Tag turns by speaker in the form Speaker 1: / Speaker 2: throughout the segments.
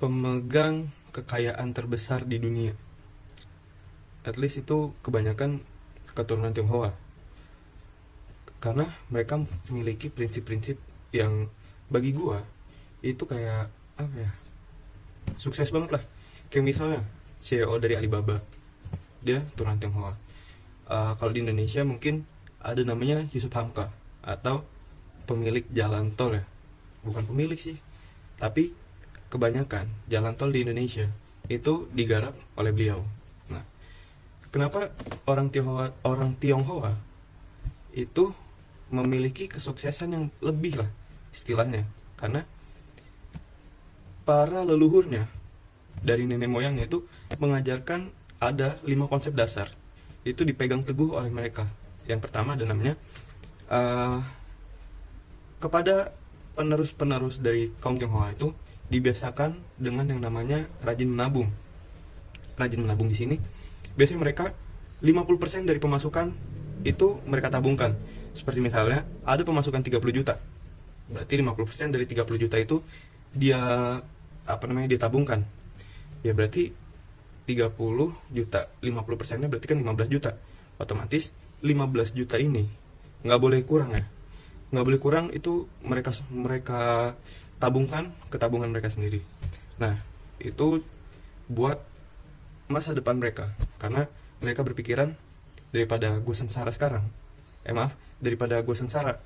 Speaker 1: pemegang kekayaan terbesar di dunia. At least itu kebanyakan keturunan Tionghoa. Karena mereka memiliki prinsip-prinsip yang bagi gua itu kayak apa ya? Sukses banget lah. Kayak misalnya CEO dari Alibaba, dia turunan Tionghoa. Kalau di Indonesia mungkin ada namanya Yusuf Hamka atau pemilik jalan tol ya. Bukan pemilik sih, tapi kebanyakan jalan tol di Indonesia itu digarap oleh beliau. Nah, kenapa orang Tionghoa itu memiliki kesuksesan yang lebih lah istilahnya? Karena para leluhurnya dari nenek moyangnya itu mengajarkan ada 5 konsep dasar. Itu dipegang teguh oleh mereka. Yang pertama ada namanya kepada penerus-penerus dari kaum Tionghoa itu dibiasakan dengan yang namanya rajin menabung. Rajin menabung di sini biasanya mereka 50% dari pemasukan itu mereka tabungkan. Seperti misalnya ada pemasukan 30 juta. Berarti 50% dari 30 juta itu dia ditabungkan. Ya berarti 30 juta, 50%-nya berarti kan 15 juta. Otomatis 15 juta ini nggak boleh kurang ya. Nggak boleh kurang, itu mereka tabungkan ke tabungan mereka sendiri. Nah, itu buat masa depan mereka. Karena mereka berpikiran daripada gue sengsara sekarang, daripada gue sengsara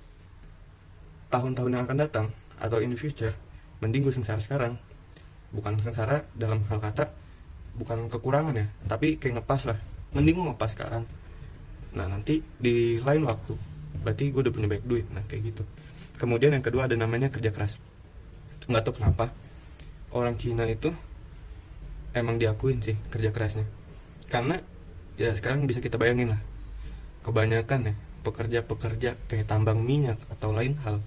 Speaker 1: tahun-tahun yang akan datang atau in the future, mending gue sengsara sekarang. Bukan sengsara dalam hal kata, bukan kekurangan ya, tapi kayak ngepas lah. Mending gue ngepas sekarang. Nah, nanti di lain waktu, berarti gue udah punya banyak duit. Nah, kayak gitu. Kemudian yang kedua ada namanya kerja keras. Nggak tahu kenapa orang Cina itu emang diakuin sih kerja kerasnya. Karena ya sekarang bisa kita bayangin lah, kebanyakan ya pekerja-pekerja kayak tambang minyak atau lain hal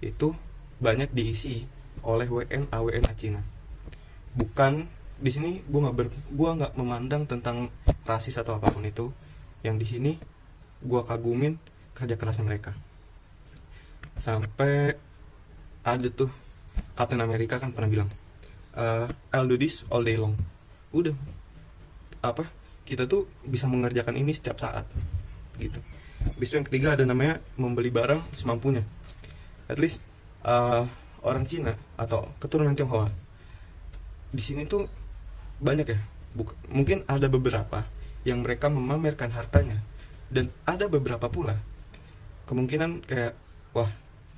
Speaker 1: itu banyak diisi oleh WNA Cina. Bukan di sini gua nggak memandang tentang rasis atau apapun itu. Yang di sini gua kagumin kerja kerasnya mereka. Sampai ada tuh Captain America kan pernah bilang, I'll do this all day long. Udah, kita tuh bisa mengerjakan ini setiap saat gitu. Habis itu yang ketiga ada namanya membeli barang semampunya. At least orang Cina atau keturunan Tionghoa di sini tuh banyak ya. Mungkin ada beberapa yang mereka memamerkan hartanya, dan ada beberapa pula kemungkinan kayak, wah,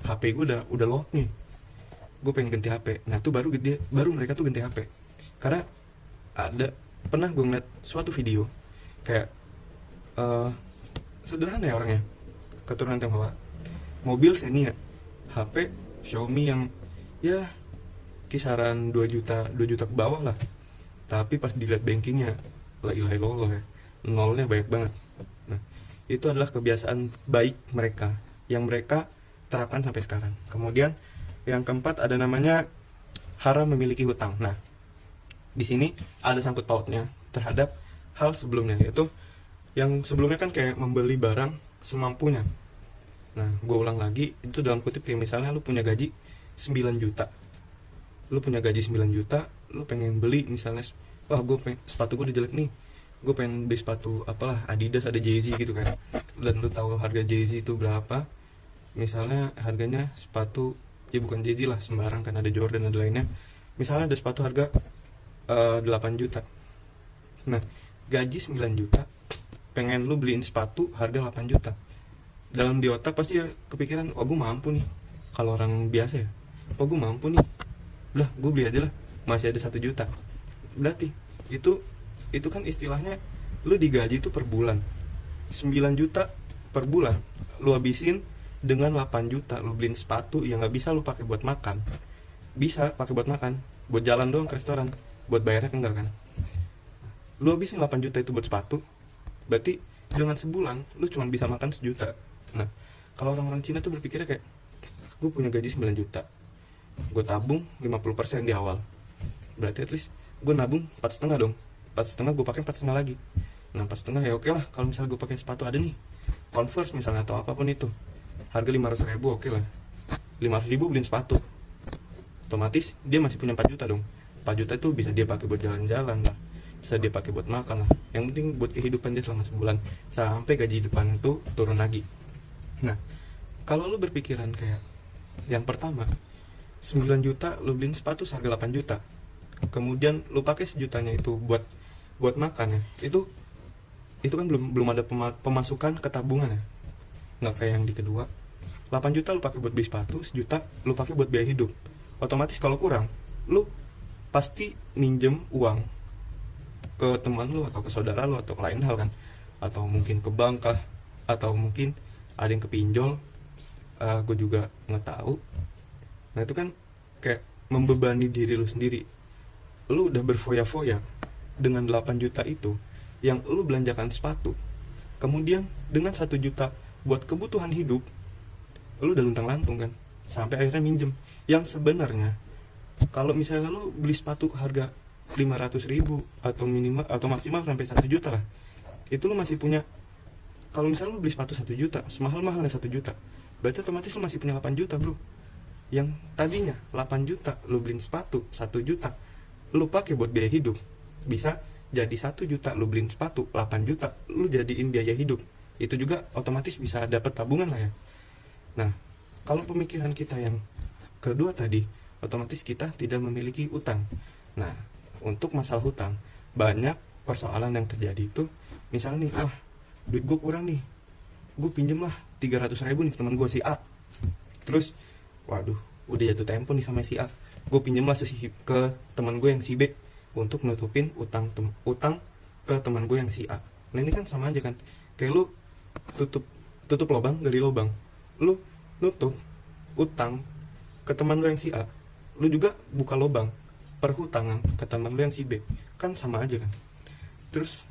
Speaker 1: HP gue udah lock nih, gue pengen ganti HP. Nah, itu baru mereka tuh ganti HP. Karena pernah gue ngeliat suatu video kayak sederhana ya orangnya, keturunan Tionghoa, mobil Xenia, HP Xiaomi yang ya kisaran 2 juta ke bawah lah. Tapi pas dilihat bankingnya, la ilaha illallah ya, nolnya banyak banget. Nah, itu adalah kebiasaan baik mereka yang mereka terapkan sampai sekarang. Kemudian yang keempat ada namanya haram memiliki hutang. Nah, di sini ada sangkut pautnya terhadap hal sebelumnya, yaitu yang sebelumnya kan kayak membeli barang semampunya. Nah, gue ulang lagi, itu dalam kutip kayak misalnya lu punya gaji 9 juta. Lu pengen beli misalnya, wah, sepatu gue udah jelek nih, gue pengen beli sepatu apalah, Adidas, ada Jay-Z gitu kan. Dan lu tahu harga Jay-Z itu berapa? Misalnya harganya sepatu, ya bukan Jay-Z lah, sembarang kan, ada Jordan, ada lainnya. Misalnya ada sepatu harga 8 juta. Nah, gaji 9 juta, pengen lu beliin sepatu harga 8 juta. Dalam di otak pasti ya kepikiran, oh gue mampu nih. Kalau orang biasa ya, oh gue mampu nih, lah gue beli aja lah, masih ada 1 juta. Berarti itu kan istilahnya lu digaji itu per bulan 9 juta per bulan, lu habisin dengan 8 juta lu beliin sepatu yang gak bisa lu pakai buat makan. Bisa pakai buat makan, buat jalan doang ke restoran, buat bayarnya enggak kan. Lu habisin 8 juta itu buat sepatu, berarti dengan sebulan lu cuma bisa makan 1 juta. Nah, kalau orang-orang Cina tuh berpikirnya kayak, gue punya gaji 9 juta, gue tabung 50% di awal, berarti at least gue nabung 4,5 dong. 4,5 gue pakai 4,5 lagi. Nah, 4,5 ya oke lah. Kalau misalnya gue pakai sepatu ada nih, Converse misalnya atau apapun itu, harga 500 ribu, oke lah. 500 ribu beliin sepatu, otomatis dia masih punya 4 juta dong. 4 juta itu bisa dia pakai buat jalan-jalan lah, bisa dia pakai buat makan lah, yang penting buat kehidupan dia selama sebulan sampai gaji depan itu turun lagi. Nah, kalau lu berpikiran kayak yang pertama, 9 juta lu beliin sepatu seharga 8 juta, kemudian lu pakai sejutanya itu buat makan ya, itu kan belum ada pemasukan ke tabungan ya, nggak kayak yang di kedua. 8 juta lu pakai buat beli sepatu, 1 juta lu pakai buat biaya hidup. Otomatis kalau kurang, lu pasti minjem uang ke teman lu atau ke saudara lu atau ke lain hal kan, atau mungkin ke bank kah, atau mungkin ada yang ke pinjol. Gue juga nggak tahu. Nah itu kan kayak membebani diri lu sendiri. Lu udah berfoya-foya dengan 8 juta itu yang lu belanjakan sepatu, kemudian dengan 1 juta buat kebutuhan hidup, lu udah luntang-lantung kan, sampai akhirnya minjem. Yang sebenarnya kalau misalnya lu beli sepatu harga 500.000 atau minimal atau maksimal sampai 1 juta lah, itu lu masih punya. Kalau misalnya lu beli sepatu 1 juta, semahal-mahalnya 1 juta, berarti otomatis lu masih punya 8 juta bro. Yang tadinya 8 juta lu beliin sepatu 1 juta lu pakai buat biaya hidup, bisa jadi 1 juta lu beliin sepatu 8 juta lu jadiin biaya hidup. Itu juga otomatis bisa dapat tabungan lah ya. Nah, kalau pemikiran kita yang kedua tadi, otomatis kita tidak memiliki utang. Nah, untuk masalah hutang, banyak persoalan yang terjadi itu. Misalnya nih, wah, duit gue kurang nih, gue pinjem lah 300.000 nih teman gue si A. Terus, waduh, udah jatuh tempo nih sama si A, gue pinjem lah ke teman gue yang si B untuk nutupin utang ke teman gue yang si A. Nah ini kan sama aja kan, kayak lu tutup lubang dari lubang, lu nutup utang ke teman lu yang si A, lu juga buka lubang perhutangan ke teman lu yang si B, kan sama aja kan. Terus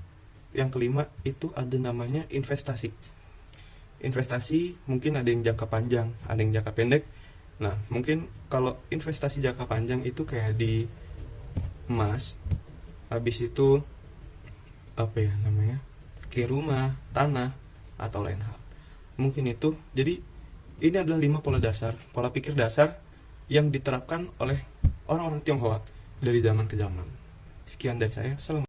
Speaker 1: yang kelima itu ada namanya investasi. Investasi mungkin ada yang jangka panjang, ada yang jangka pendek. Nah mungkin kalau investasi jangka panjang itu kayak di emas, habis itu apa ya namanya, kayak rumah, tanah, atau lain hal. Mungkin itu. Jadi ini adalah 5 pola pikir dasar yang diterapkan oleh orang-orang Tionghoa dari zaman ke zaman. Sekian dari saya. Salam.